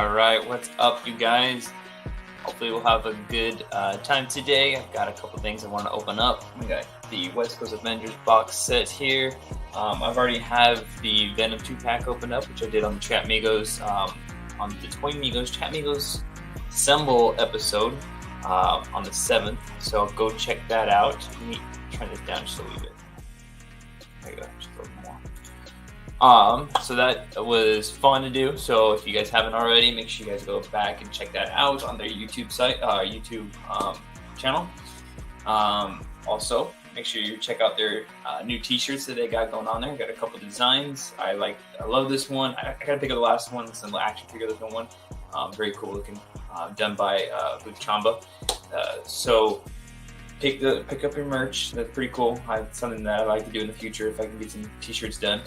All right, what's up, you guys? Hopefully we'll have a good time today. I've got a couple things I want to open up. We got the West Coast Avengers box set here. I've already have the Venom 2-pack opened up, which I did on the Chat Migos, on the Toy Migos Chat Migos Symbol episode on the 7th. So go check that out. Let me turn this down just a little bit. There you go, just a little more. So that was fun to do. So if you guys haven't already, make sure you guys go back and check that out on their YouTube site, YouTube channel. Also, make sure you check out their new T-shirts that they got going on there. Got a couple designs. I love this one. I gotta pick up the last one. It's an action figure looking one. Very cool looking. Done by Booth Chamba. So pick up your merch. That's pretty cool. It's something that I like to do in the future if I can get some T-shirts done.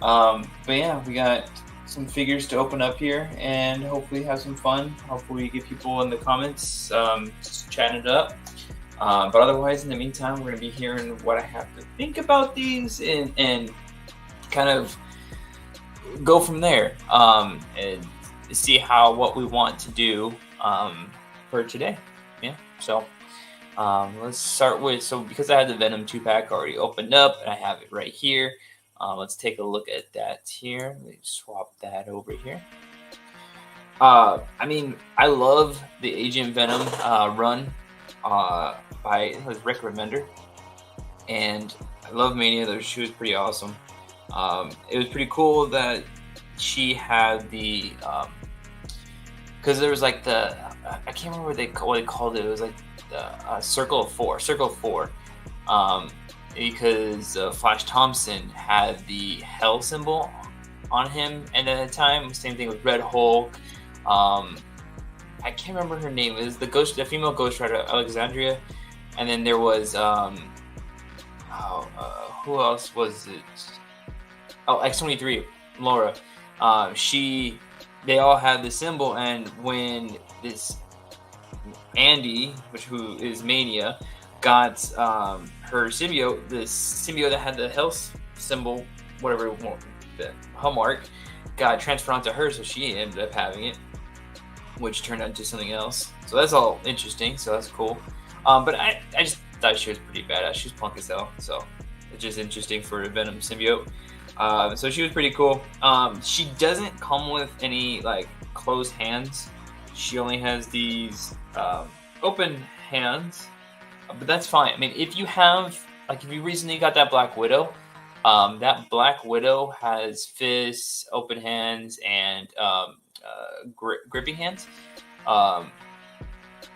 But yeah, we got some figures to open up here and hopefully have some fun. Hopefully get people in the comments just chatting it up. But otherwise, in the meantime, we're going to be hearing what I have to think about these and kind of go from there and see what we want to do for today. Yeah, so let's start with, because I had the Venom 2-pack already opened up and I have it right here. Let's take a look at that here. Let me swap that over here. I love the Agent Venom run by Rick Remender. And I love Mania. She was pretty awesome. It was pretty cool that she had the... because there was like the... I can't remember what they called it. It was like the Circle of Four. Because Flash Thompson had the Hell symbol on him, and at the time, same thing with Red Hulk. I can't remember her name. It was the female Ghost Rider, Alexandria, and then there was who else was it? Oh, X-23, Laura. They all had the symbol, and when this Andy, who is Mania, got her symbiote, the symbiote that had the health symbol, whatever, the hallmark, got transferred onto her, so she ended up having it, which turned out into something else. So that's all interesting, so that's cool. But I just thought she was pretty badass. She was punk as hell, so it's just interesting for a Venom symbiote. So she was pretty cool. She doesn't come with any like closed hands. She only has these open hands. But that's fine. I mean, if you recently got that Black Widow has fists, open hands, and gripping hands.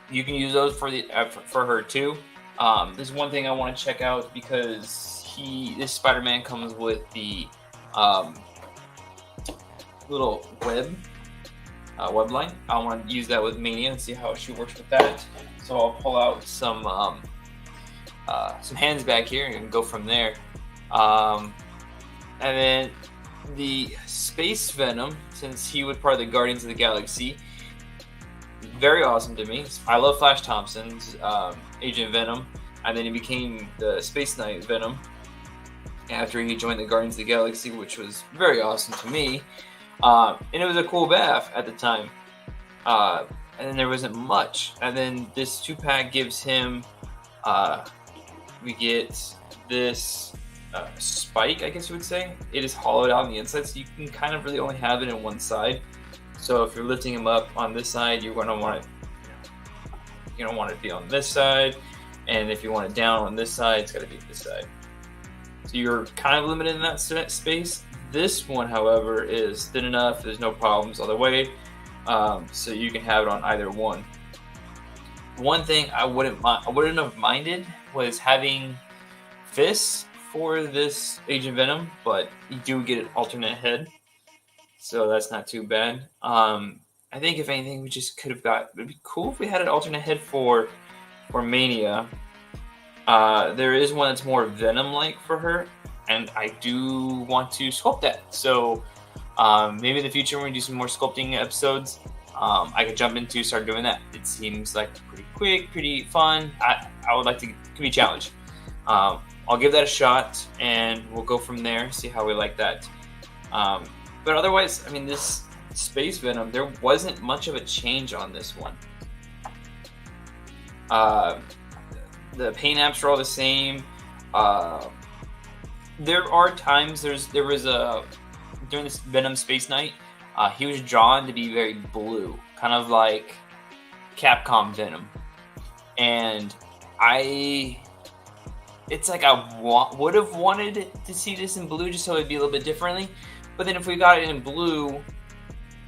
You can use those for her too. There's one thing I want to check out because this Spider-Man comes with the little web line. I want to use that with Mania and see how she works with that. So I'll pull out some hands back here and go from there. And then the Space Venom, since he was part of the Guardians of the Galaxy, very awesome to me. I love Flash Thompson's Agent Venom, and then he became the Space Knight Venom after he joined the Guardians of the Galaxy, which was very awesome to me. And it was a cool bath at the time. And then there wasn't much. And then this 2-pack gives him, we get this spike, I guess you would say. It is hollowed out on the inside, so you can kind of really only have it in one side. So if you're lifting him up on this side, you're going to want it, you don't want it to be on this side. And if you want it down on this side, it's got to be this side. So you're kind of limited in that space. This one, however, is thin enough. There's no problems all the way. So you can have it on either one. One thing I wouldn't have minded was having fists for this Agent Venom, but you do get an alternate head, so that's not too bad. I think if anything, we just could have it'd be cool if we had an alternate head for Mania. There is one that's more Venom-like for her, and I do want to sculpt that. So maybe in the future when we do some more sculpting episodes, I could start doing that. It seems like pretty quick, pretty fun. I would like to be challenged. I'll give that a shot, and we'll go from there, see how we like that. But otherwise, I mean, this Space Venom, there wasn't much of a change on this one. The paint apps are all the same. There are times there was a during this Venom Space Knight, he was drawn to be very blue, kind of like Capcom Venom, and it's like I would have wanted to see this in blue just so it'd be a little bit differently. But then if we got it in blue,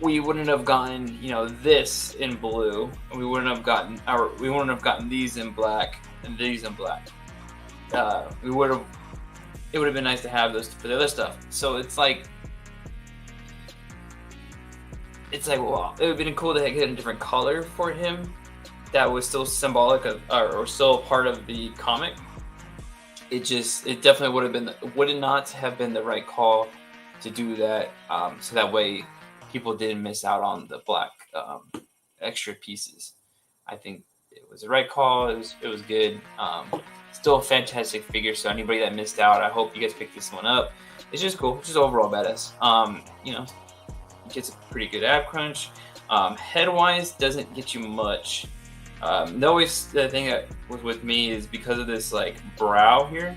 we wouldn't have gotten, this in blue. We wouldn't have gotten these in black and these in black. It would have been nice to have those for the other stuff. So it's like, well, it would have been cool to get a different color for him that was still symbolic of, or still part of the comic. It definitely would not have been the right call to do that. So that way people didn't miss out on the black extra pieces. I think it was the right call. It was good. Still a fantastic figure. So anybody that missed out, I hope you guys pick this one up. It's just cool. It's just overall badass. Gets a pretty good ab crunch. Head wise, doesn't get you much. The thing that was with me is because of this like brow here.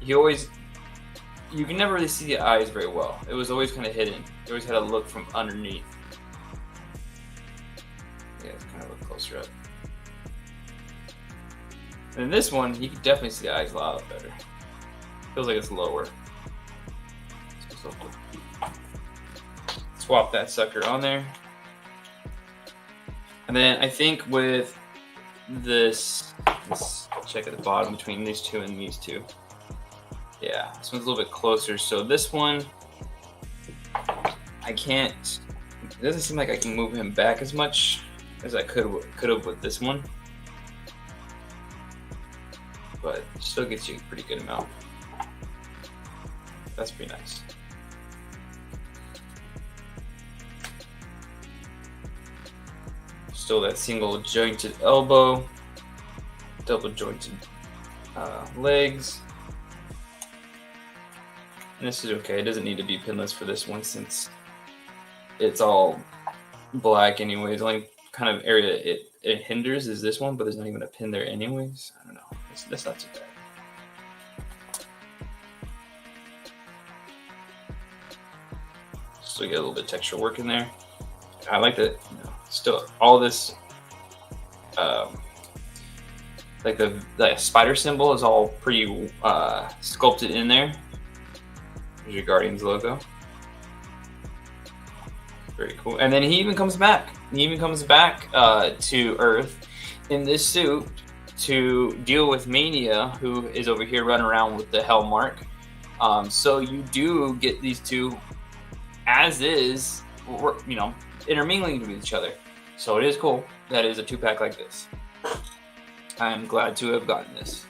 You can never really see the eyes very well. It was always kind of hidden. You always had to look from underneath. Yeah, let's kind of look closer up. And in this one, you can definitely see the eyes a lot better. Feels like it's lower. Swap that sucker on there. And then I think with this, let's check at the bottom between these two and these two. Yeah, this one's a little bit closer. So this one, it doesn't seem like I can move him back as much as I could have with this one. But still gets you a pretty good amount. That's pretty nice. Still that single jointed elbow, double jointed legs. And this is okay. It doesn't need to be pinless for this one since it's all black anyways. The only kind of area it hinders is this one, but there's not even a pin there anyways. I don't know. That's not too bad. Still get a little bit of texture work in there. I like that. Still all this, like the spider symbol is all pretty sculpted in there. There's your Guardians logo. Very cool. And then he even comes back. To Earth in this suit to deal with Mania, who is over here running around with the Hell Mark. So you do get these two as is, intermingling with each other. So it is cool that is a 2-pack like this. I'm glad to have gotten this.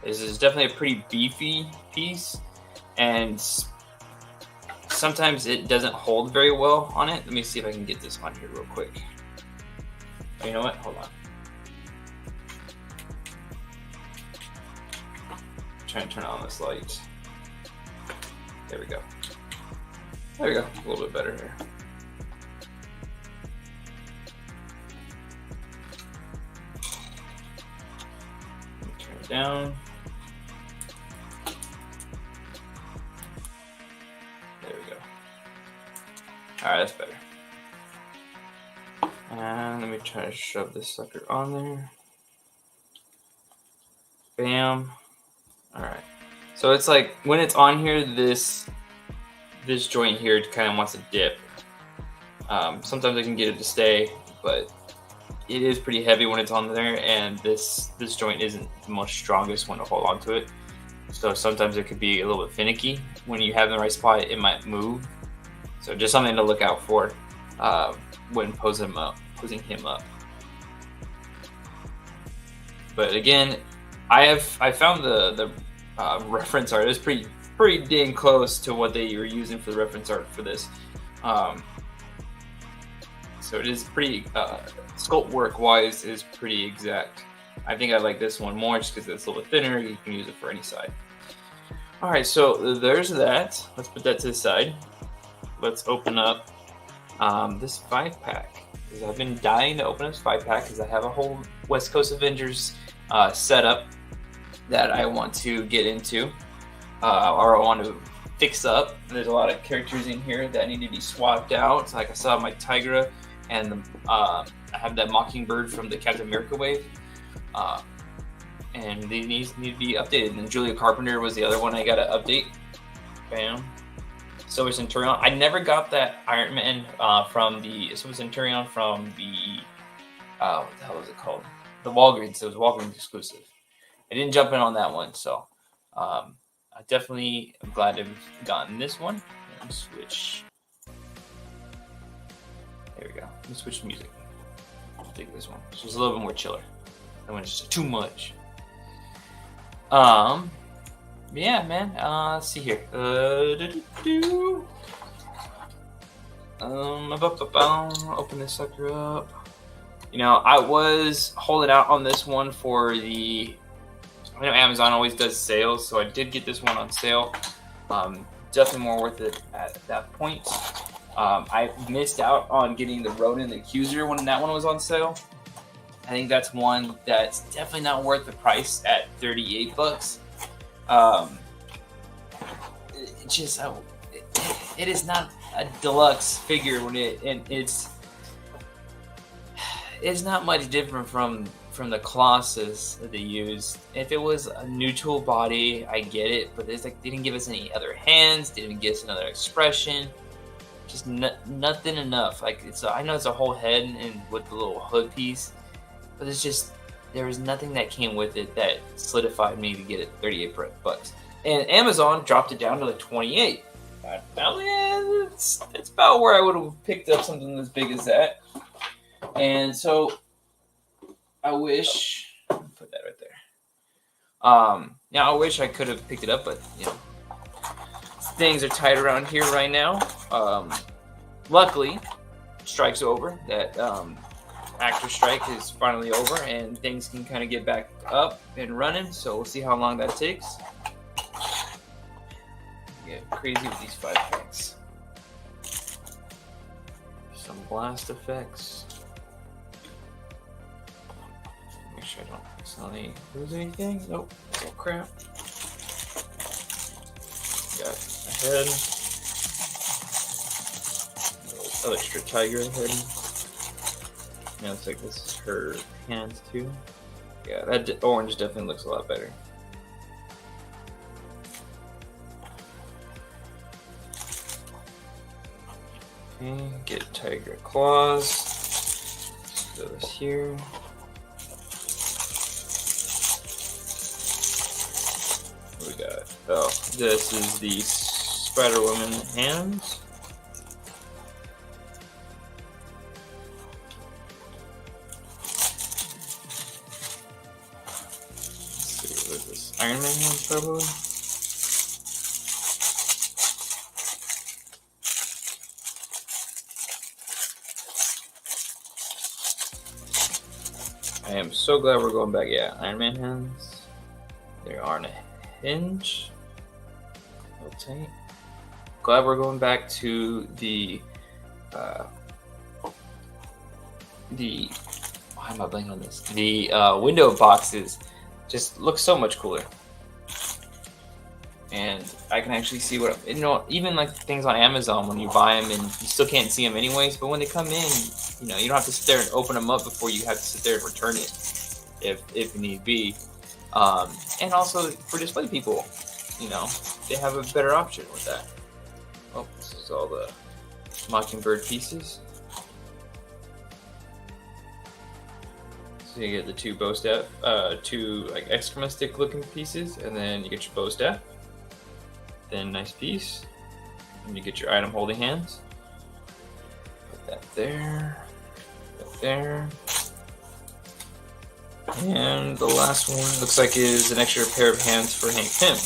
This is definitely a pretty beefy piece, and sometimes it doesn't hold very well on it. Let me see if I can get this on here real quick. Oh, you know what? Hold on. I'm trying to turn on this light. There we go. There we go. A little bit better here. Turn it down. There we go. Alright, that's better. And let me try to shove this sucker on there. Bam. Alright. So it's like when it's on here, this joint here kind of wants to dip. Sometimes I can get it to stay, but it is pretty heavy when it's on there, and this joint isn't the most strongest one to hold on to it. So sometimes it could be a little bit finicky. When you have it in the right spot, it might move. So just something to look out for when posing him up. But again, I found the reference art is pretty dang close to what they were using for the reference art for this. So it is pretty sculpt work wise is pretty exact. I think I like this one more just because it's a little bit thinner. You can use it for any side. All right, so there's that. Let's put that to the side. Let's open up this 5-pack. Because I've been dying to open this 5-pack because I have a whole West Coast Avengers setup that I want to get into, or I want to fix up. There's a lot of characters in here that need to be swapped out. Like I saw my Tigra, and I have that Mockingbird from the Captain America wave, and they need to be updated. And Julia Carpenter was the other one I got to update. Bam. Silver Centurion. I never got that Iron Man from the Silver Centurion from the what the hell was it called? The Walgreens. It was Walgreens exclusive. I didn't jump in on that one, so I definitely am glad to have gotten this one. And switch. There we go. Let me switch to music. I'll take this one. It's just a little bit more chiller. That one's just too much. Yeah, man. Let's see here. Open this sucker up. You know, I was holding out on this one for the. I know Amazon always does sales, so I did get this one on sale. Definitely more worth it at that point. I missed out on getting the Ronin the Accuser when that one was on sale. I think that's one that's definitely not worth the price at $38. It is not a deluxe figure it's not much different from the Colossus that they used. If it was a neutral body, I get it, but it's like they didn't give us any other hands, they didn't give us another expression, just nothing enough. Like I know it's a whole head and with the little hood piece, but it's just there was nothing that came with it that solidified me to get it $38. And Amazon dropped it down to like $28. It's about where I would have picked up something as big as that. And so I wish put that right there. I wish I could have picked it up, but you know, things are tight around here right now. Luckily, strike's over. That actor strike is finally over, and things can kind of get back up and running. So we'll see how long that takes. Get crazy with these 5-packs. Some blast effects. Make sure I don't accidentally lose anything. Nope. Oh crap. Got a head. Oh, extra tiger head. Yeah, looks like this is her hands too. Yeah, that orange definitely looks a lot better. Okay, get tiger claws. Throw this here. What we got? Oh, this is the Spider-Woman hands. Let's see, what is this? Iron Man hands, probably. I am so glad we're going back. Yeah, Iron Man hands. There aren't a hinge. Rotate. Glad we're going back to the why am I blanking on this? The window boxes just look so much cooler. And I can actually see what, you know, even like things on Amazon when you buy them and you still can't see them anyways, but when they come in, you know, you don't have to sit there and open them up before you have to sit there and return it if need be. And also for display people, you know, they have a better option with that. Oh, this is all the Mockingbird pieces. So you get the two bow staff, two like excrement stick looking pieces, and then you get your bow staff. Then nice piece. And you get your item holding hands. Put that there. Put that there. And the last one looks like is an extra pair of hands for Hank Pym.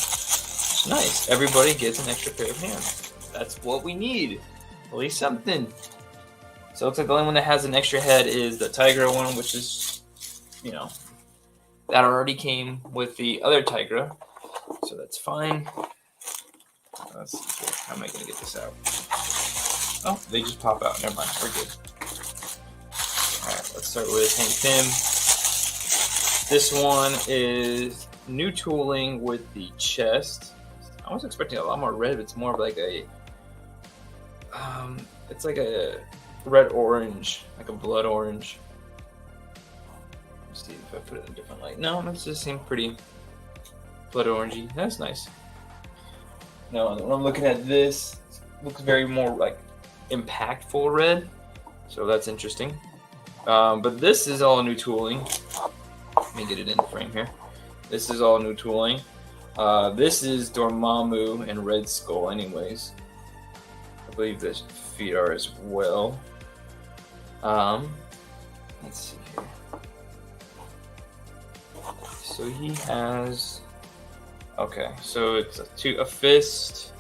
Nice. Everybody gets an extra pair of hands. That's what we need. At least something. So it looks like the only one that has an extra head is the Tigra one, which is, you know, that already came with the other Tigra. So that's fine. Let's see here. How am I going to get this out? Oh, they just pop out. Never mind. We're good. Alright, let's start with Hank Pym. This one is new tooling with the chest. I was expecting a lot more red, but it's more of like a it's like a red orange, like a blood orange. Let's see if I put it in a different light. No, it just seems pretty blood orangey. That's nice. Now when I'm looking at this, it looks very more like impactful red, so that's interesting. But this is all new tooling. Let me get it in the frame here. This is all new tooling. This is Dormammu and Red Skull anyways. I believe the feet are as well. Let's see here. So he has... Okay, so it's a fist,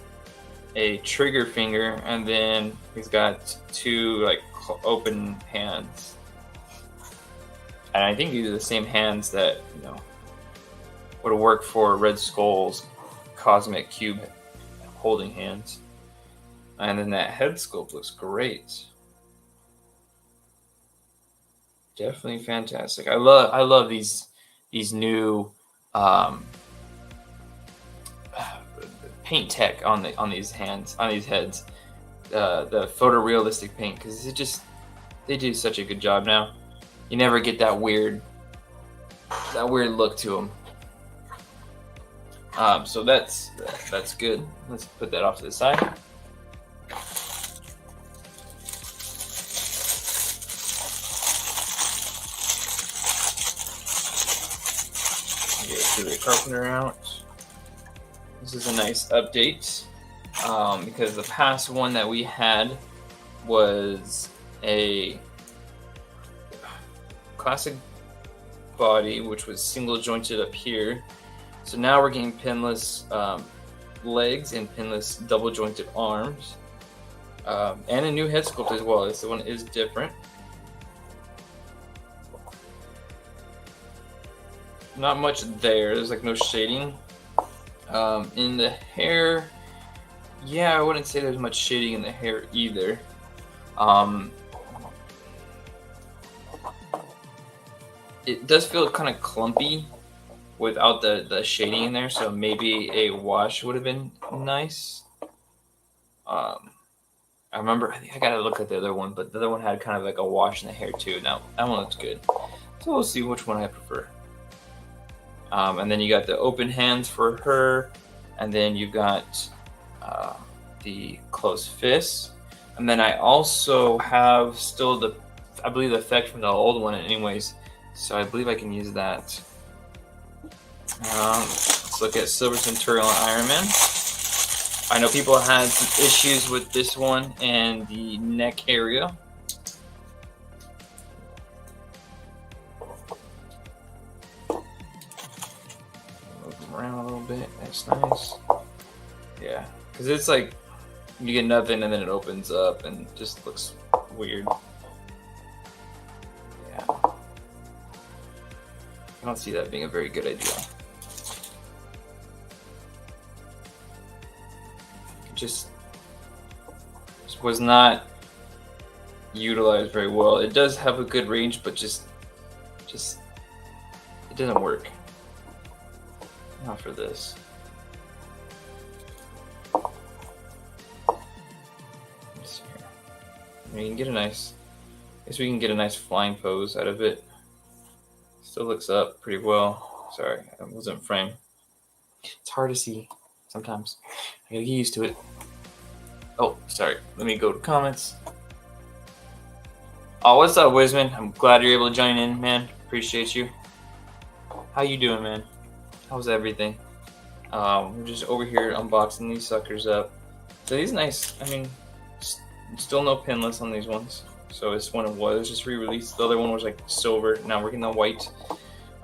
a trigger finger, and then he's got two like open hands. And I think these are the same hands that, you know, would work for Red Skull's Cosmic Cube holding hands. And then that head sculpt looks great. Definitely fantastic. I love these new paint tech on these heads. The photorealistic paint, because they do such a good job now. You never get that weird look to them. So that's good. Let's put that off to the side. Get the carpenter out. This is a nice update because the past one that we had was a classic body, which was single jointed up here. So now we're getting pinless legs and pinless double jointed arms, and a new head sculpt as well. This one is different. Not much there. There's like no shading. In the hair, yeah, I wouldn't say there's much shading in the hair either. It does feel kind of clumpy without the shading in there, so maybe a wash would have been nice. I remember, I think I gotta look at the other one, but the other one had kind of like a wash in the hair too. Now that one looks good, so we'll see which one I prefer. And then you got the open hands for her, and then you've got the closed fists, and then I also have still I believe the effect from the old one anyways, so I believe I can use that. Let's look at Silver Centurion and Iron Man. I know people had some issues with this one and the neck area. Around a little bit. That's nice. Yeah, because it's like you get nothing and then it opens up and just looks weird. Yeah, I don't see that being a very good idea. It just was not utilized very well. It does have a good range, but just it doesn't work. Not for this. Let's see here. I mean, you can get a nice. I guess we can get a nice flying pose out of it. Still looks up pretty well. Sorry, I wasn't framed. It's hard to see sometimes. I gotta get used to it. Oh, sorry. Let me go to comments. Oh, what's up, Wisman? I'm glad you're able to join in, man. Appreciate you. How you doing, man? How's everything? We're just over here unboxing these suckers up. So these nice. I mean, still no pinless on these ones. So this one was just re-released. The other one was like silver. Now we're getting the white.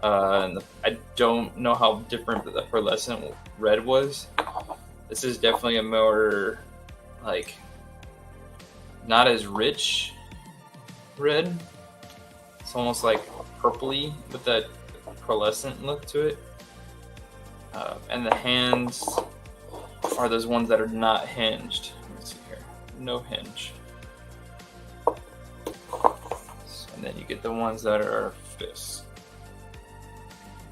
And I don't know how different the pearlescent red was. This is definitely a more like not as rich red. It's almost like purpley with that pearlescent look to it. And the hands are those ones that are not hinged. Let's see here. No hinge. And then you get the ones that are fists.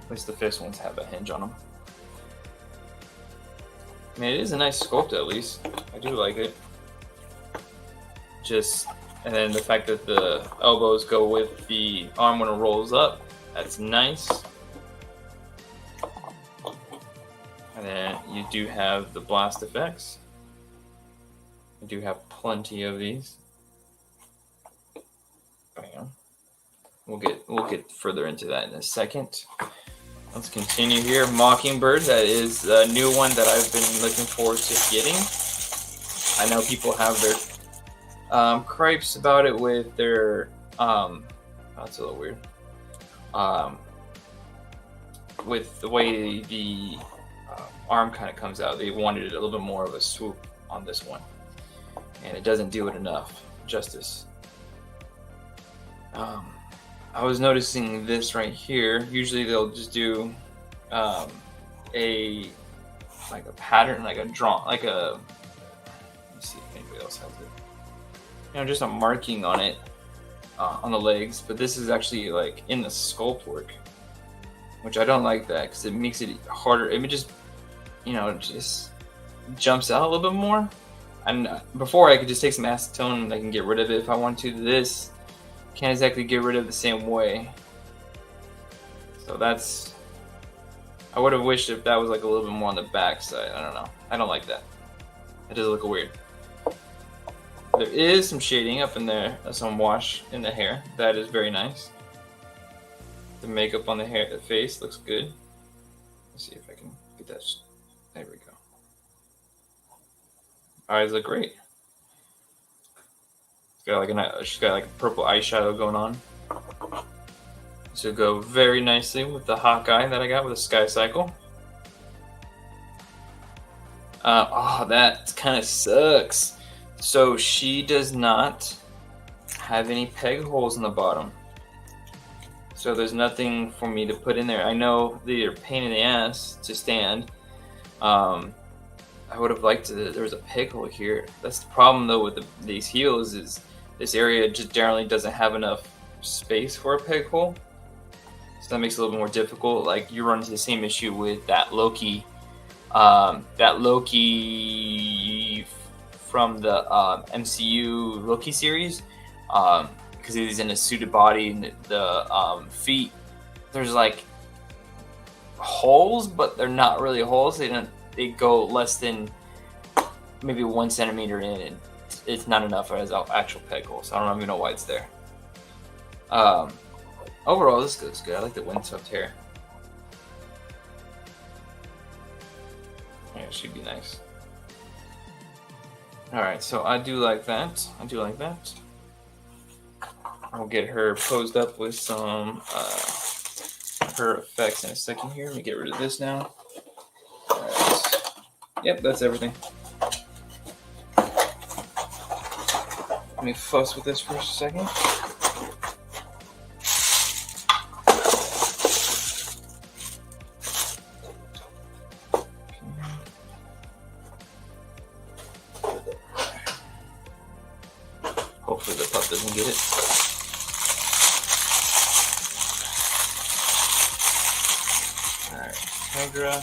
At least the fist ones have a hinge on them. I mean, it is a nice sculpt at least. I do like it. And then the fact that the elbows go with the arm when it rolls up, that's nice. And then you do have the blast effects. I do have plenty of these. Bam. We'll get further into that in a second. Let's continue here. Mockingbird, that is a new one that I've been looking forward to getting. I know people have their gripes about it with their that's a little weird. With the way the arm kind of comes out, they wanted a little bit more of a swoop on this one, and it doesn't do it enough justice. I was noticing this right here. Usually they'll just do a pattern, like a draw, like a. Let me see if anybody else has it. You know, just a marking on it on the legs, but this is actually like in the sculpt work, which I don't like that because it makes it harder. It just, just jumps out a little bit more. And before I could just take some acetone and I can get rid of it if I want to. This can't exactly get rid of the same way. So that's, I would have wished if that was like a little bit more on the back side. I don't know. I don't like that. It does look weird. There is some shading up in there, some wash in the hair. That is very nice. The makeup on the hair, the face looks good. Let's see if I can get that. There we go. Eyes look great. She's got like a purple eyeshadow going on. This will go very nicely with the Hawkeye that I got with the Sky Cycle. That kind of sucks. So she does not have any peg holes in the bottom. So there's nothing for me to put in there. I know they're a pain in the ass to stand. I would have liked to, there was a peg hole here. That's the problem though with these heels is this area just generally doesn't have enough space for a peg hole. So that makes it a little bit more difficult. Like you run into the same issue with that Loki from the MCU Loki series, because he's in a suited body and the feet, there's like holes, but they're not really holes. They go less than maybe 1 centimeter in, and it's not enough as an actual peg hole. So I don't even know why it's there. Overall, this looks good. I like the windswept hair. Yeah, it should be nice. Alright, so I do like that. I'll get her posed up with some her effects in a second here. Let me get rid of this now. Alright. Yep, that's everything. Let me fuss with this for a second. Hopefully the pup doesn't get it. Alright, Tigra,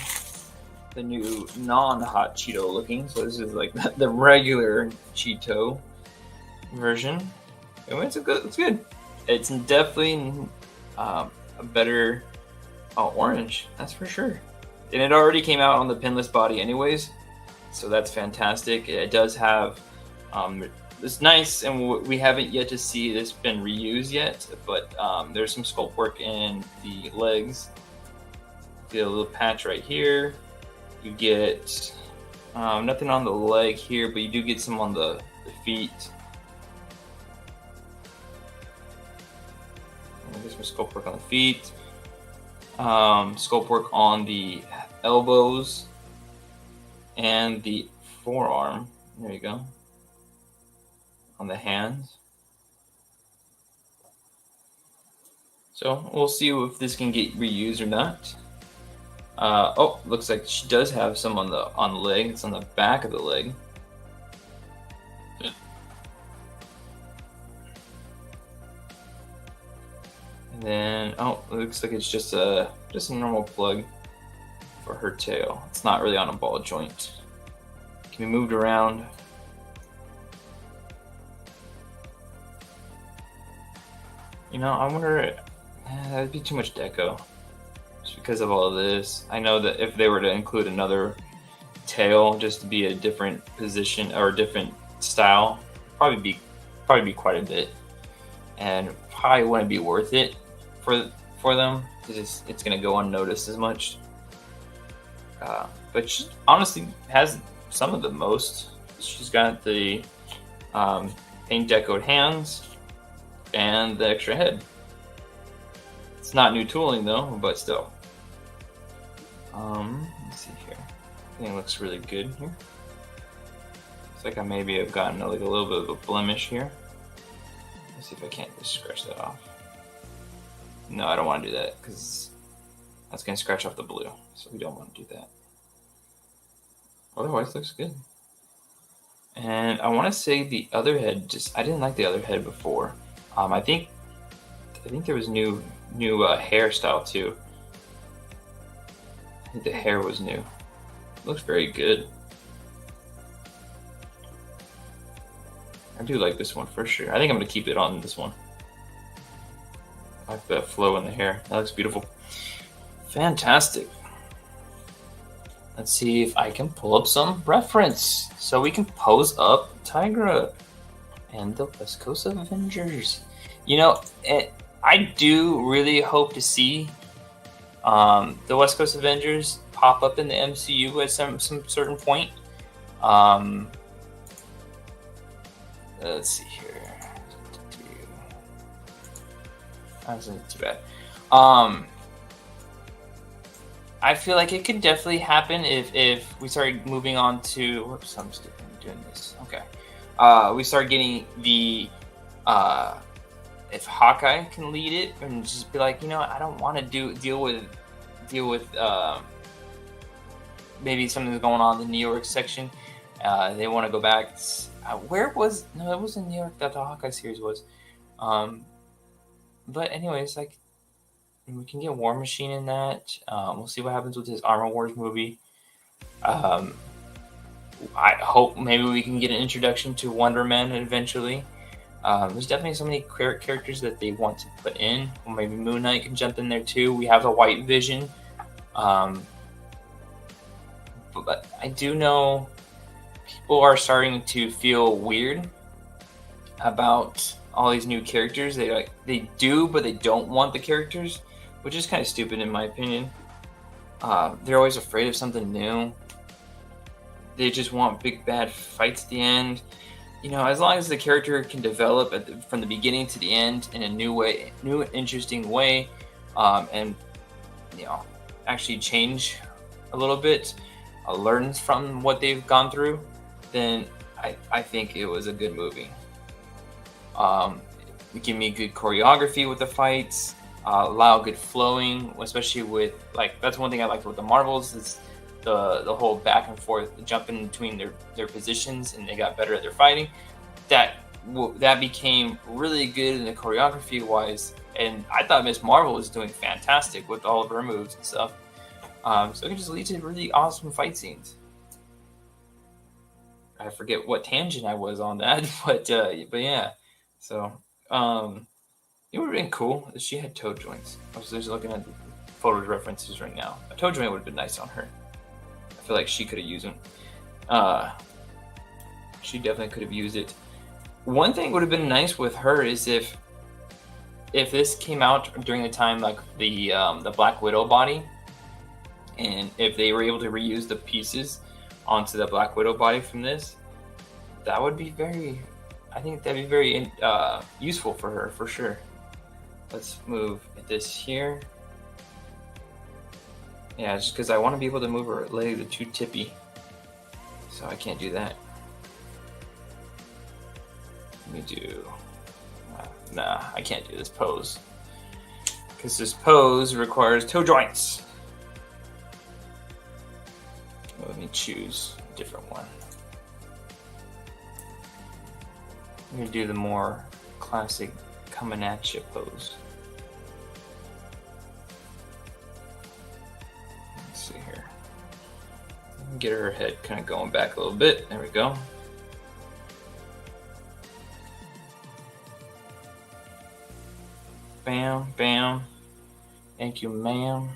the new non-hot Cheeto looking. So this is like the regular Cheeto version. It's good. It's definitely a better orange, that's for sure. And it already came out on the pinless body anyways, so that's fantastic. It does have it's nice, and we haven't yet to see this been reused yet, but there's some sculpt work in the legs. Get a little patch right here. You get nothing on the leg here, but you do get some on the feet. There's some sculpt work on the feet. Sculpt work on the elbows and the forearm. There you go. On the hands. So we'll see if this can get reused or not. Looks like she does have some on the leg. It's on the back of the leg. then, oh, it looks like it's just a normal plug for her tail. It's not really on a ball joint. Can be moved around. You know, I wonder, that'd be too much deco. Just because of all of this. I know that if they were to include another tail just to be a different position or a different style, probably be quite a bit. And probably wouldn't be worth it for them because it's gonna go unnoticed as much. But she honestly has some of the most. She's got the paint decoed hands and the extra head. It's not new tooling though, but still. Let's see here. I think it looks really good here. Looks like I maybe have gotten like a little bit of a blemish here. Let's see if I can't just scratch that off. No, I don't want to do that because that's going to scratch off the blue. So we don't want to do that. Otherwise, it looks good. And I want to say the other head, I didn't like the other head before. I think there was new hairstyle too. I think the hair was new. It looks very good. I do like this one for sure. I think I'm going to keep it on this one. I like that flow in the hair. That looks beautiful. Fantastic. Let's see if I can pull up some reference so we can pose up Tigra and the West Coast Avengers. You know, I do really hope to see the West Coast Avengers pop up in the MCU at some certain point. Let's see here. That wasn't too bad. I feel like it could definitely happen if we started moving on to. Whoops, I'm still doing this. Okay. We start getting the. If Hawkeye can lead it and just be like, you know, I don't want to deal with maybe something's going on in the New York section. They want to go back. It was in New York that the Hawkeye series was. But anyways, like we can get War Machine in that. We'll see what happens with his Armor Wars movie. I hope maybe we can get an introduction to Wonder Man eventually. There's definitely so many characters that they want to put in. Or maybe Moon Knight can jump in there too. We have the White Vision. But I do know people are starting to feel weird about all these new characters. They do, but they don't want the characters, which is kind of stupid in my opinion. They're always afraid of something new. They just want big bad fights at the end. You know, as long as the character can develop from the beginning to the end in a new way, new interesting way, and you know, actually change a little bit, learn from what they've gone through, then I think it was a good movie. Give me good choreography with the fights, allow good flowing, especially with that's one thing I liked with the Marvels is the whole back and forth, jumping between their positions, and they got better at their fighting. That became really good in the choreography wise, and I thought Miss Marvel was doing fantastic with all of her moves and stuff. So it can just lead to really awesome fight scenes. I forget what tangent I was on that, but yeah. So it would have been cool if she had toe joints. I was just looking at the photo references right now. A toe joint would have been nice on her. I feel like she could have used them. She definitely could have used it. One thing would have been nice with her is if this came out during the time like the Black Widow body, and if they were able to reuse the pieces onto the Black Widow body from this, that would be I think that'd be very useful for her for sure. Let's move this here. Yeah, just because I want to be able to move her leg too tippy, so I can't do that. Let me do. Nah, I can't do this pose because this pose requires toe joints. Let me choose a different one. I'm gonna do the more classic coming at you pose. Get her head kind of going back a little bit. There we go. Bam, bam. Thank you, ma'am.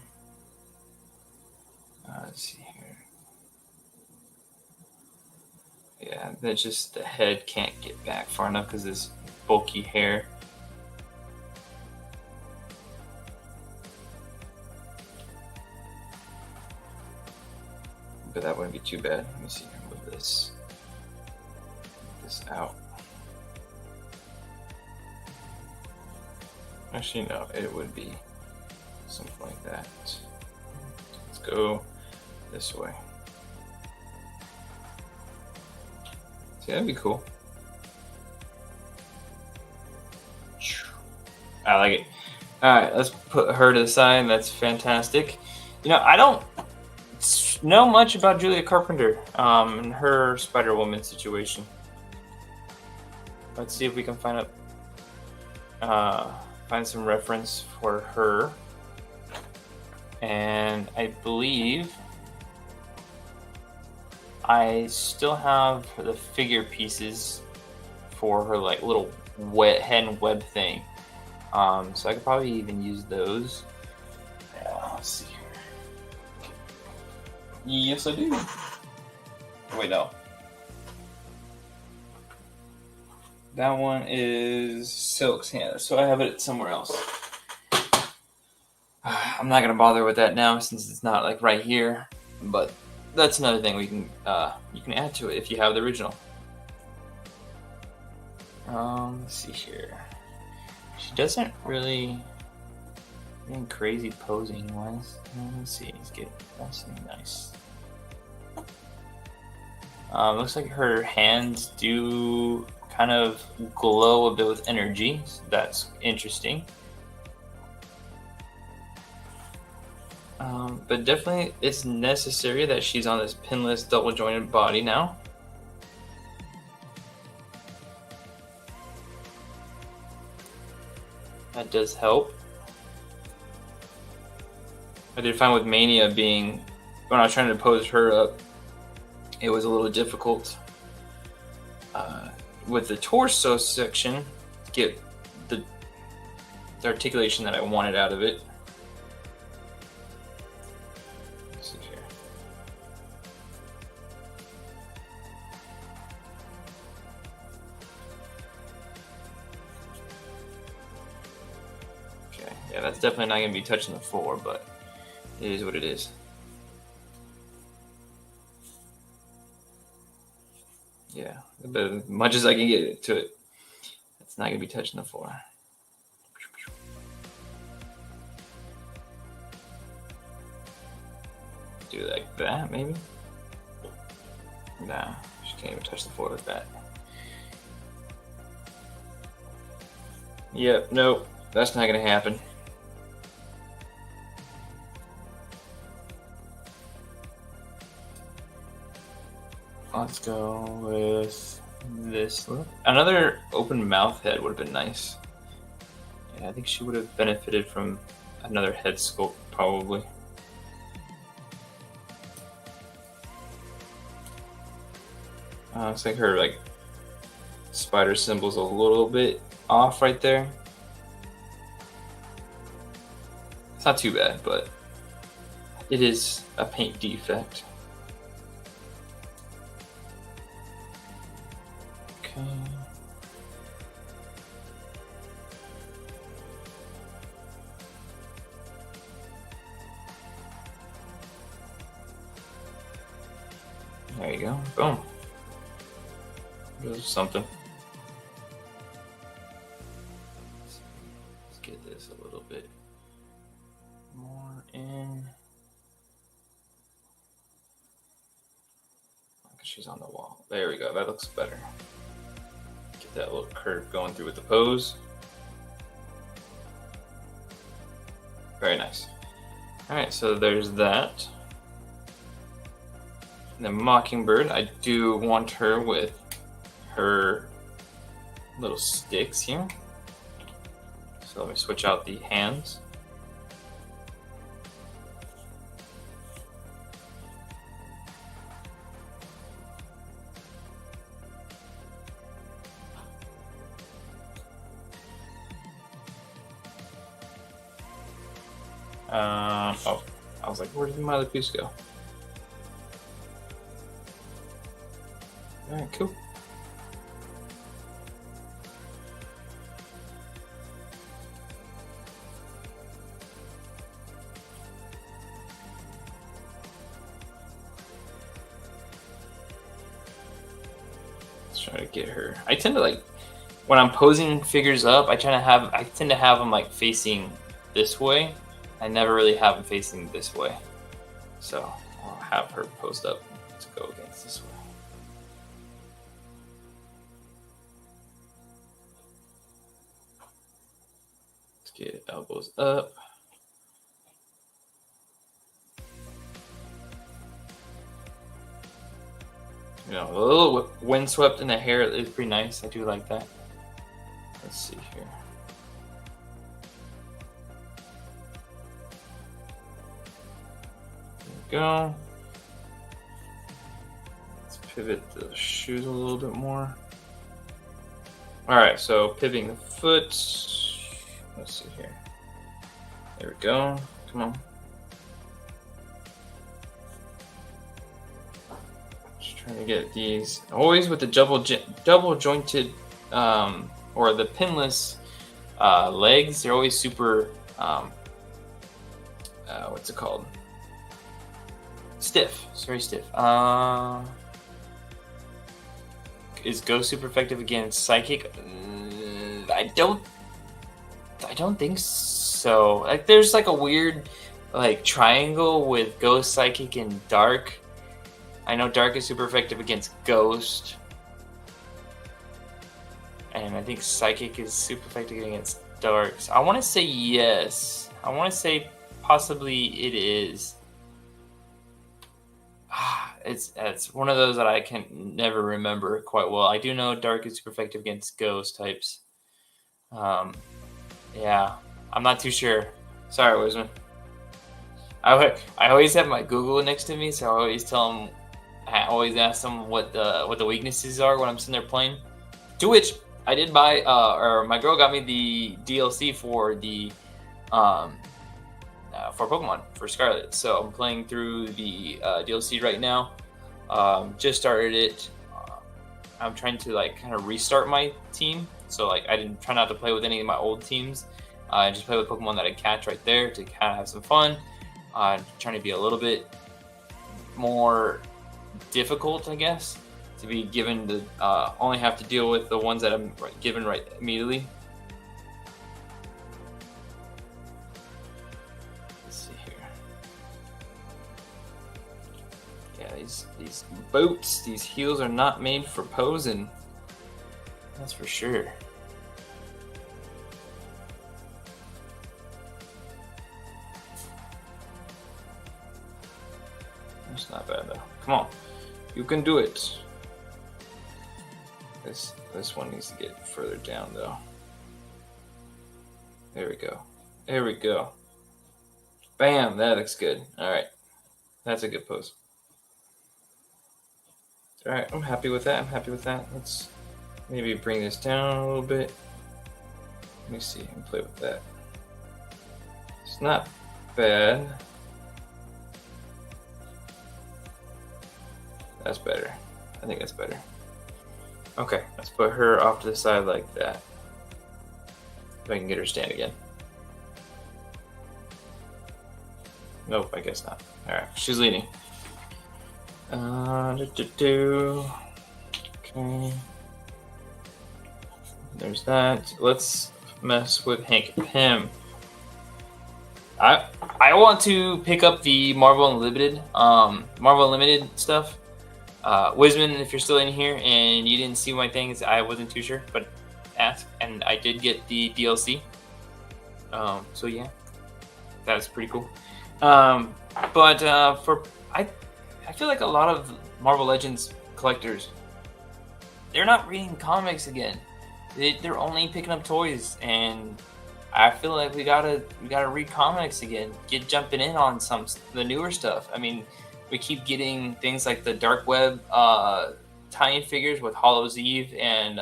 Let's see here. Yeah, that's just the head can't get back far enough because this bulky hair. But that wouldn't be too bad. Let me see. Move this out. Actually, no, it would be something like that. Let's go this way. See, that'd be cool. I like it. All right, let's put her to the side. That's fantastic. You know, I don't know much about Julia Carpenter and her Spider-Woman situation. Let's see if we can find some reference for her. And I believe I still have the figure pieces for her like little hen web thing. So I could probably even use those. Yeah, let's see here. Yes, I do. Wait, no. That one is Silk's hand, so I have it somewhere else. I'm not gonna bother with that now since it's not like right here, but that's another thing we can you can add to it if you have the original. Let's see here. She doesn't really anything crazy posing wise. Let's see. Let's get that's nice. Looks like her hands do kind of glow a bit with energy. So that's interesting. But definitely it's necessary that she's on this pinless double jointed body now. That does help. I did find with Mania being, when I was trying to pose her up, it was a little difficult. With the torso section, get the articulation that I wanted out of it. Let's see here. Okay, yeah, that's definitely not going to be touching the floor, but it is what it is. Yeah, but as much as I can get to it, it's not going to be touching the floor. Do it like that, maybe? Nah, she can't even touch the floor with that. Yep, nope, that's not going to happen. Let's go with this look. Another open mouth head would have been nice. Yeah, I think she would have benefited from another head sculpt, probably. Looks like her like spider symbol's a little bit off right there. It's not too bad, but it is a paint defect. Okay. There you go. Boom. There's something. Let's get this a little bit more in. She's on the wall. There we go. That looks better. Get that little curve going through with the pose. Very nice. Alright, so there's that. And the Mockingbird, I do want her with her little sticks here. So let me switch out the hands. Oh, I was like, where did my other piece go? All right, cool. Let's try to get her. I tend to like when I'm posing figures up. I tend to have them like facing this way. I never really have them facing this way. So I'll have her posed up to go against this way. Let's get elbows up. You know, a little windswept in the hair is pretty nice. I do like that. Let's see here. There we go. Let's pivot the shoes a little bit more. All right, so pivoting the foot. Let's see here. There we go. Come on. Trying to get these always with the double jointed or the pinless legs. They're always super what's it called? Stiff. It's very stiff. Is Ghost super effective against Psychic? I don't think so. Like there's like a weird like triangle with Ghost, Psychic, and Dark. I know Dark is super effective against Ghost. And I think Psychic is super effective against Dark. So I want to say yes. I want to say possibly it is. It's one of those that I can never remember quite well. I do know Dark is super effective against Ghost types. Yeah, I'm not too sure. Sorry, Wisman. I always have my Google next to me, so I always tell them. I always ask them what the weaknesses are when I'm sitting there playing. To which I did buy, or my girl got me the DLC for the for Pokemon for Scarlet. So I'm playing through the DLC right now. Just started it. I'm trying to like kind of restart my team. So like I didn't try not to play with any of my old teams. I just play with Pokemon that I catch right there to kind of have some fun. Trying to be a little bit more difficult, I guess, to be given the only have to deal with the ones that I'm given right immediately. Let's see here. Yeah, these boots, these heels are not made for posing. That's for sure. That's not bad though. Come on. You can do it. This one needs to get further down though. There we go. There we go. Bam, that looks good. All right. That's a good pose. All right, I'm happy with that. Let's maybe bring this down a little bit. Let me see and play with that. It's not bad. That's better. I think that's better. Okay, let's put her off to the side like that. If I can get her stand again. Nope, I guess not. Alright, she's leading. Okay. There's that. Let's mess with Hank Pym. I want to pick up the Marvel Unlimited stuff. Wisman, if you're still in here and you didn't see my things, I wasn't too sure, but ask. And I did get the DLC. So yeah, that was pretty cool. I feel like a lot of Marvel Legends collectors, they're not reading comics again. They're only picking up toys, and I feel like we gotta read comics again. Get jumping in on the newer stuff. I mean, we keep getting things like the Dark Web tie-in figures with Hollow's Eve and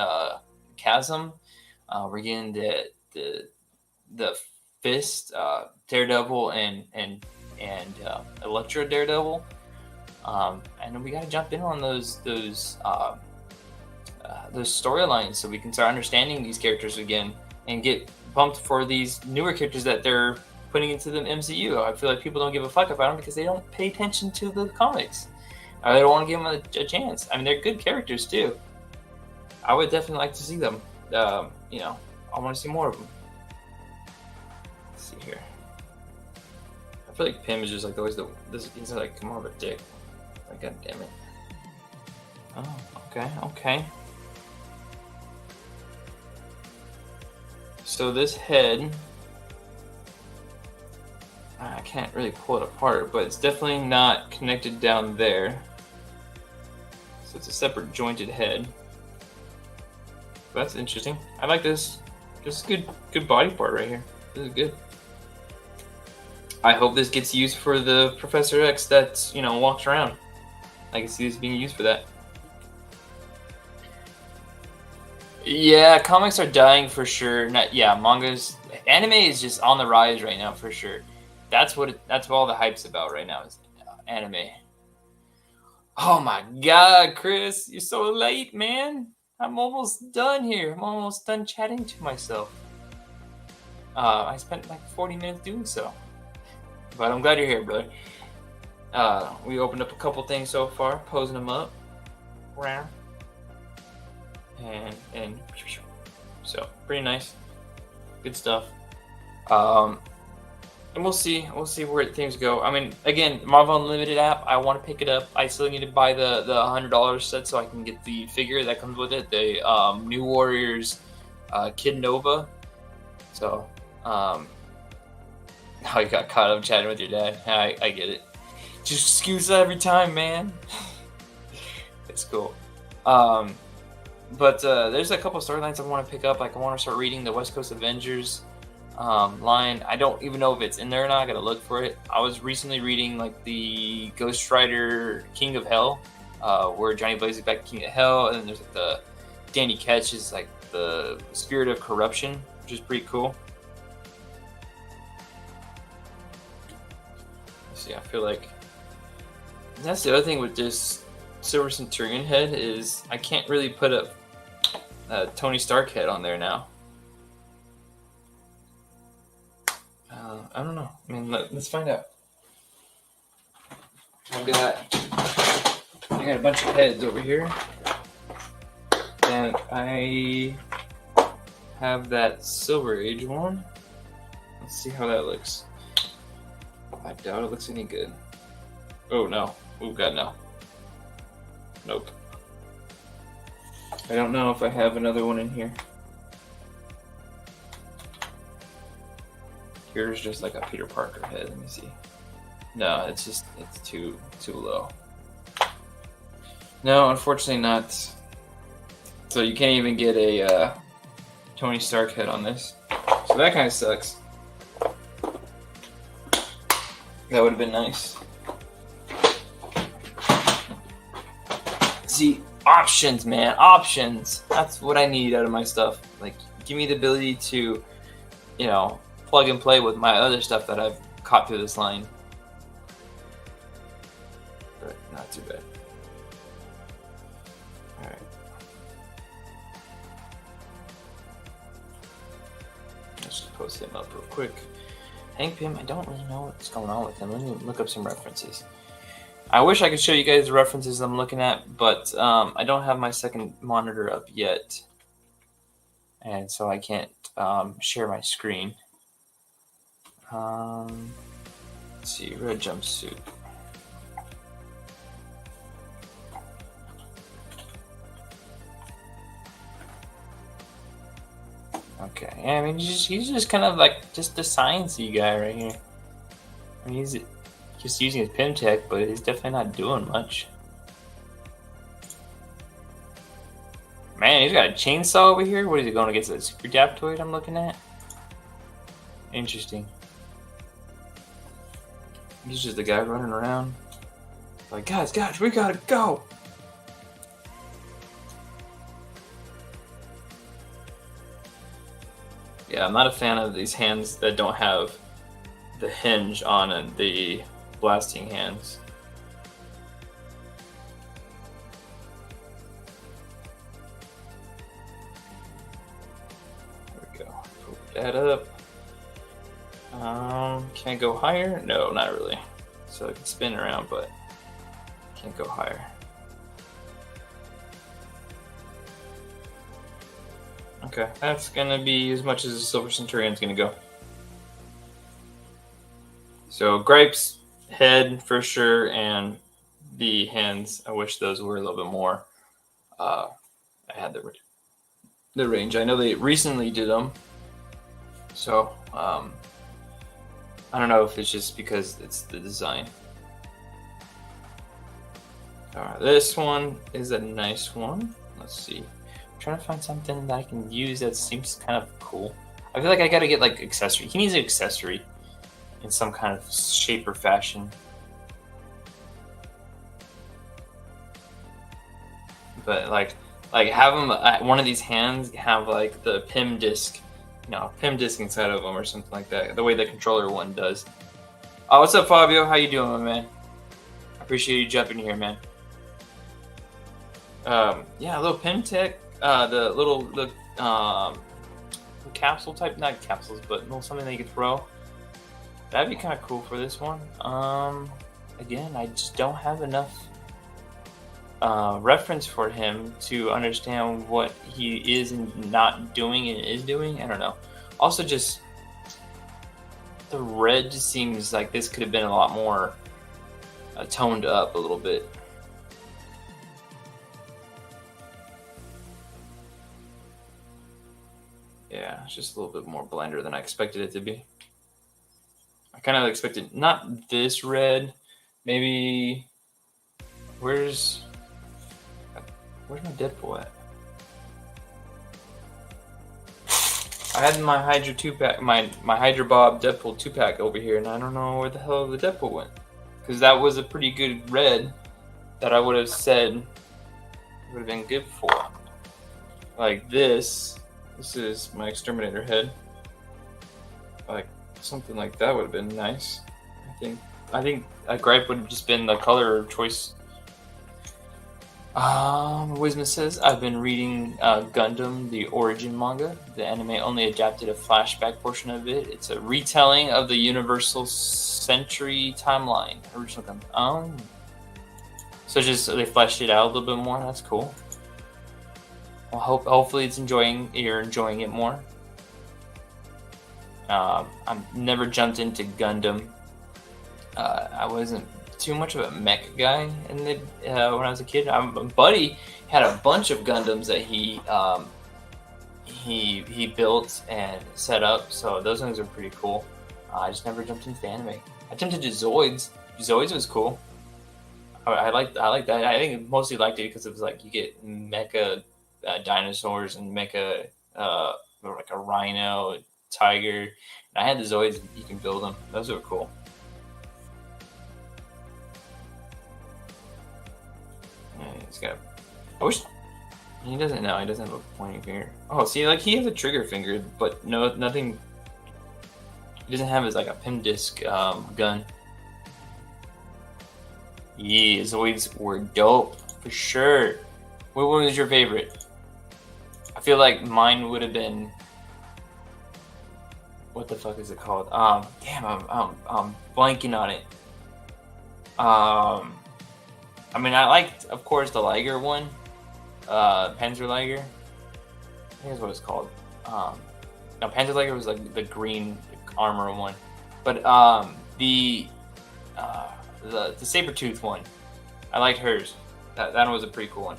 Chasm. We're getting the Fist Daredevil and Electra Daredevil. And we got to jump in on those storylines so we can start understanding these characters again and get pumped for these newer characters that they're putting into the MCU. I feel like people don't give a fuck about them because they don't pay attention to the comics. They don't want to give them a chance. I mean, they're good characters too. I would definitely like to see them. I want to see more of them. Let's see here. I feel like Pym is just like always he's like more of a dick. Like, god damn it. Oh, okay. So this head, I can't really pull it apart, but it's definitely not connected down there. So it's a separate jointed head. That's interesting. I like this. This is good body part right here. This is good. I hope this gets used for the Professor X that walks around. I can see this being used for that. Yeah, comics are dying for sure. Mangas, anime is just on the rise right now for sure. That's what all the hype's about right now is anime. Oh my god, Chris, you're so late, man. I'm almost done here. I'm almost done chatting to myself. I spent like 40 minutes doing so. But I'm glad you're here, brother. We opened up a couple things so far, posing them up. And so pretty nice. Good stuff. And we'll see where things go. I mean, again, Marvel Unlimited app, I want to pick it up. I still need to buy the $100 set so I can get the figure that comes with it, the New Warriors Kid Nova. So, now you got caught up chatting with your dad. I get it. Just excuse every time, man. It's cool. But there's a couple storylines I want to pick up. Like I want to start reading the West Coast Avengers line. I don't even know if it's in there or not. I gotta look for it. I was recently reading like the Ghost Rider King of Hell, where Johnny Blaze is back King of Hell, and then there's like the Danny Ketch is like the Spirit of Corruption, which is pretty cool. Let's see, I feel like that's the other thing with this Silver Centurion head is I can't really put a Tony Stark head on there now. I don't know. I mean, let's find out. I got a bunch of heads over here, and I have that Silver Age one. Let's see how that looks. I doubt it looks any good. Oh no! Oh god, no. Nope. I don't know if I have another one in here. Here's just like a Peter Parker head. Let me see. No, it's too low. No, unfortunately not. So you can't even get a Tony Stark head on this. So that kind of sucks. That would have been nice. See, options, man, options. That's what I need out of my stuff. Like, give me the ability to, plug and play with my other stuff that I've caught through this line. But not too bad. Alright. Let's just post him up real quick. Hank Pym, I don't really know what's going on with him. Let me look up some references. I wish I could show you guys the references I'm looking at, but I don't have my second monitor up yet. And so I can't share my screen. Let's see, red jumpsuit. Okay, yeah, I mean, he's just kind of like just a sciencey guy right here. I mean, he's just using his Pym tech, but he's definitely not doing much. Man, he's got a chainsaw over here. What is he going against? That super adaptoid I'm looking at? Interesting. He's just the guy running around. Like, guys, we gotta go. Yeah, I'm not a fan of these hands that don't have the hinge on the blasting hands. There we go. Put that up. Can I go higher? No, not really. So I can spin around, but can't go higher. Okay, that's gonna be as much as the Silver Centurion's gonna go. So Gripe's head for sure, and the hands. I wish those were a little bit more. I had the range. I know they recently did them, so I don't know if it's just because it's the design. This one is a nice one. Let's see. I'm trying to find something that I can use that seems kind of cool. I feel like I gotta get like accessory. He needs an accessory in some kind of shape or fashion. But like have him one of these hands have like the PIM disc, PIM disc inside of them or something like that. The way the controller one does. Oh, what's up, Fabio? How you doing, my man? I appreciate you jumping here, man. Yeah, a little PIM tech. The capsule type, not capsules, but something that you could throw. That'd be kind of cool for this one. Again, I just don't have enough reference for him to understand what he is and not doing and is doing. I don't know. Also, just the red just seems like this could have been a lot more toned up a little bit. Yeah, it's just a little bit more blender than I expected it to be. I kind of expected not this red, maybe. Where's my Deadpool at? I had my Hydra 2-pack, my Hydra Bob Deadpool 2-pack over here, and I don't know where the hell the Deadpool went. Because that was a pretty good red that I would have said would have been good for. Like this. This is my Exterminator head. Like something like that would have been nice. I think a gripe would have just been the color choice. Wisma says, I've been reading Gundam, the Origin manga. The anime only adapted a flashback portion of it. It's a retelling of the Universal Century timeline. Original Gundam. So just they fleshed it out a little bit more. That's cool. Well, hopefully you're enjoying it more. I've never jumped into Gundam. I wasn't too much of a mech guy when I was a kid. My buddy had a bunch of Gundams that he built and set up, so those things are pretty cool. I just never jumped into the anime. I jumped into Zoids. Zoids was cool. I like that. I think I mostly liked it because it was like you get mecha dinosaurs and mecha like a rhino, a tiger. And I had the Zoids. You can build them. Those were cool. I wish he doesn't know. He doesn't have a pointing finger. Oh, see, like he has a trigger finger, but nothing. He doesn't have his like a PIM disc gun. Yeah, Zoids were dope for sure. What one was your favorite? I feel like mine would have been. What the fuck is it called? Damn, I'm blanking on it. I mean, I liked, of course, the Liger one, Panzer Liger. I think that's what it's called. No, Panzer Liger was like the green armor one, but the Sabertooth one, I liked hers. That one was a pretty cool one.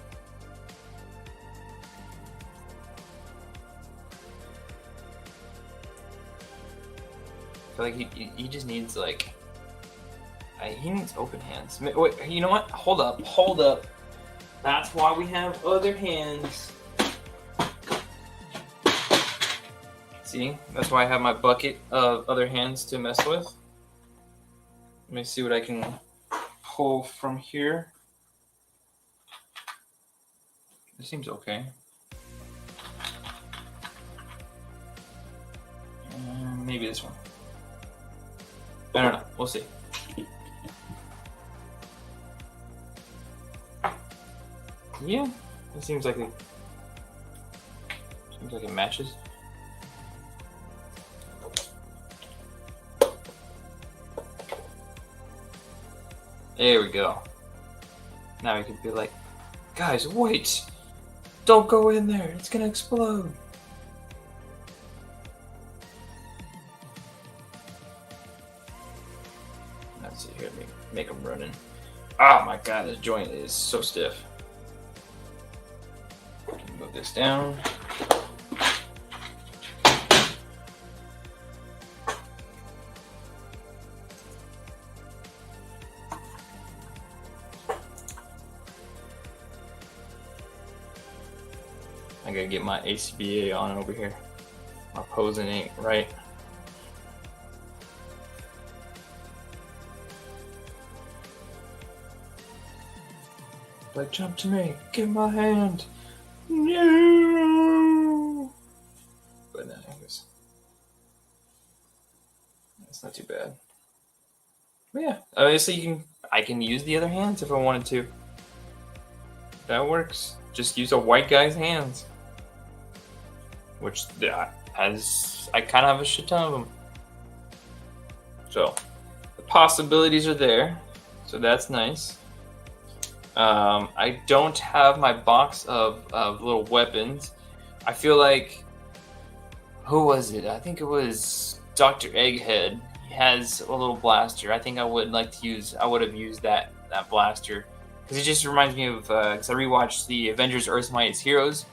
I feel like he just needs like. He needs open hands. Wait, you know what? Hold up. That's why we have other hands. See? That's why I have my bucket of other hands to mess with. Let me see what I can pull from here. This seems okay. Maybe this one. I don't know. We'll see. Yeah, it seems like it matches. There we go. Now we can be like, guys, wait! Don't go in there. It's gonna explode. Let's see here. Make them running. Oh my god, this joint is so stiff. Move this down. I gotta get my ACBA on over here. My posing ain't right. Like, jump to me, give my hand. No. But no, it's not too bad. But yeah, obviously I can use the other hands if I wanted to. That works. Just use a white guy's hands. Which I kind of have a shit ton of them. So the possibilities are there. So that's nice. I don't have my box of little weapons. I feel like, who was it? I think it was Dr. Egghead. He has a little blaster. I think I would have used that blaster. Because it just reminds me of, because I rewatched the Avengers Earth's Mightiest Heroes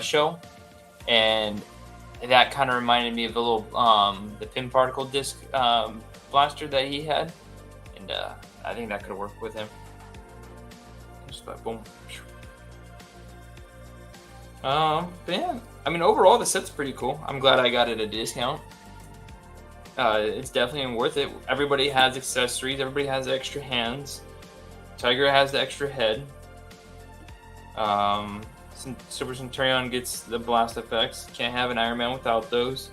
show. And that kind of reminded me of the little, the pin particle disc blaster that he had. And I think that could work with him. Just like boom. But yeah, I mean, overall the set's pretty cool. I'm glad I got it at a discount. It's definitely worth it. Everybody has accessories. Everybody has extra hands. Tiger has the extra head. Super Centurion gets the blast effects. Can't have an Iron Man without those.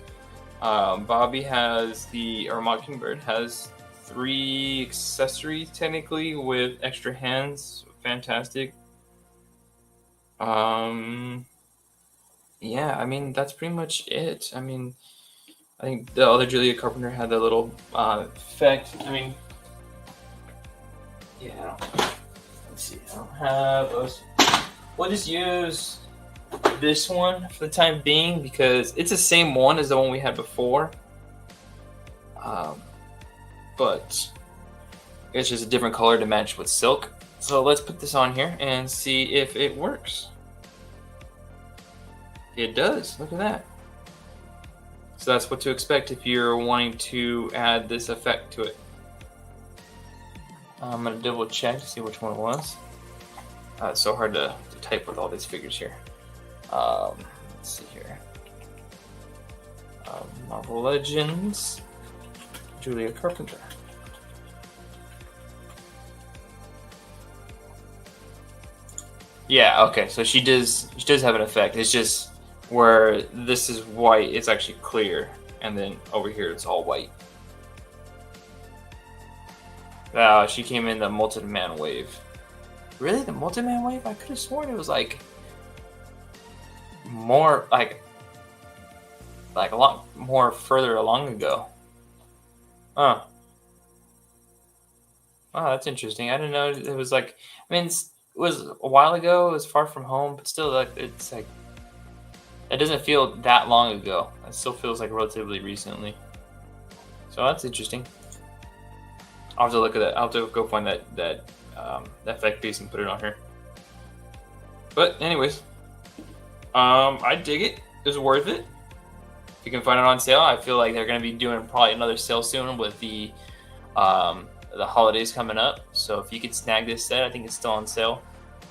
Bobby has Mockingbird has 3 accessories technically with extra hands. Fantastic. Yeah, I mean, that's pretty much it. I mean, I think the other Julia Carpenter had that little effect. I mean, yeah, let's see. I don't have those. We'll just use this one for the time being because it's the same one as the one we had before. But it's just a different color to match with silk. So let's put this on here and see if it works. It does. Look at that. So that's what to expect if you're wanting to add this effect to it. I'm going to double check to see which one it was. It's so hard to type with all these figures here. Let's see here. Marvel Legends, Julia Carpenter. Yeah, okay, so she does have an effect. It's just where this is white, it's actually clear, and then over here it's all white. She came in the Multi-Man Wave. Really, the Multi-Man Wave? I could have sworn it was like more like a lot more further along ago. Huh. Wow, that's interesting. I didn't know it was like. I mean, it was a while ago. It was Far From Home, but still, like it's like it doesn't feel that long ago. It still feels like relatively recently. So that's interesting. I'll have to look at that. I'll have to go find that effect piece and put it on here. But anyways, I dig it. It's worth it. If you can find it on sale, I feel like they're going to be doing probably another sale soon with the holidays coming up. So if you could snag this set, I think it's still on sale.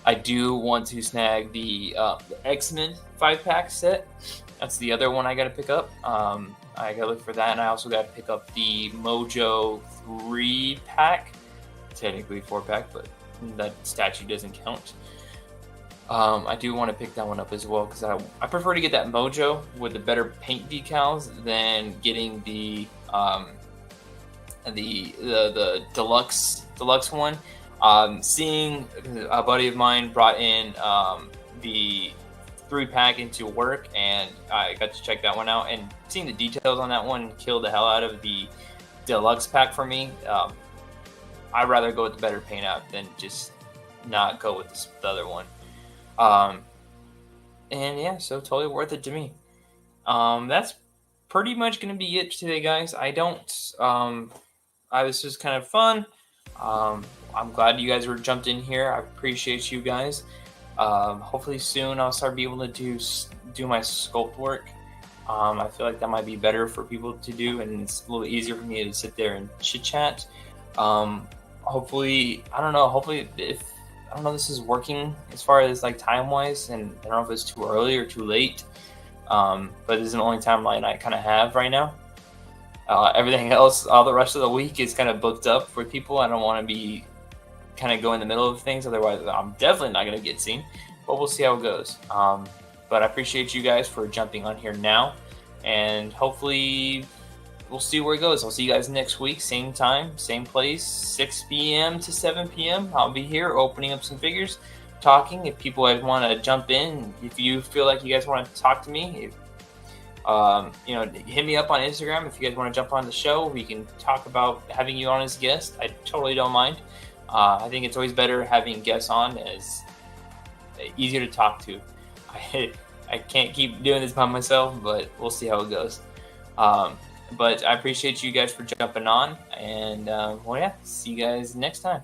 I do want to snag the X-Men 5-pack set. That's the other one I got to pick up. I got to look for that, and I also got to pick up the Mojo 3-pack. Technically 4-pack, but that statue doesn't count. I do want to pick that one up as well because I prefer to get that Mojo with the better paint decals than getting the the deluxe one. Seeing a buddy of mine brought in the 3-pack into work, and I got to check that one out, and seeing the details on that one killed the hell out of the deluxe pack for me. I'd rather go with the better paint app than just not go with the other one. And yeah, so totally worth it to me. That's pretty much going to be it today, guys. This was kind of fun. I'm glad you guys were jumped in here. I appreciate you guys. Hopefully soon I'll start being able to do my sculpt work. I feel like that might be better for people to do, and it's a little easier for me to sit there and chit chat. Hopefully, I don't know. This is working as far as like time wise, and I don't know if it's too early or too late. But this is the only timeline I kind of have right now. Everything else, all the rest of the week is kind of booked up for people. I don't want to be kind of go in the middle of things, otherwise I'm definitely not going to get seen. But we'll see how it goes. But I appreciate you guys for jumping on here now, and hopefully we'll see where it goes. I'll see you guys next week, same time, same place, 6 p.m. to 7 p.m. I'll be here opening up some figures, talking. If people want to jump in, if you feel like you guys want to talk to me, hit me up on Instagram if you guys want to jump on the show. We can talk about having you on as a guest. I totally don't mind. I think it's always better having guests on, as easier to talk to. I can't keep doing this by myself, but we'll see how it goes. But I appreciate you guys for jumping on, and see you guys next time.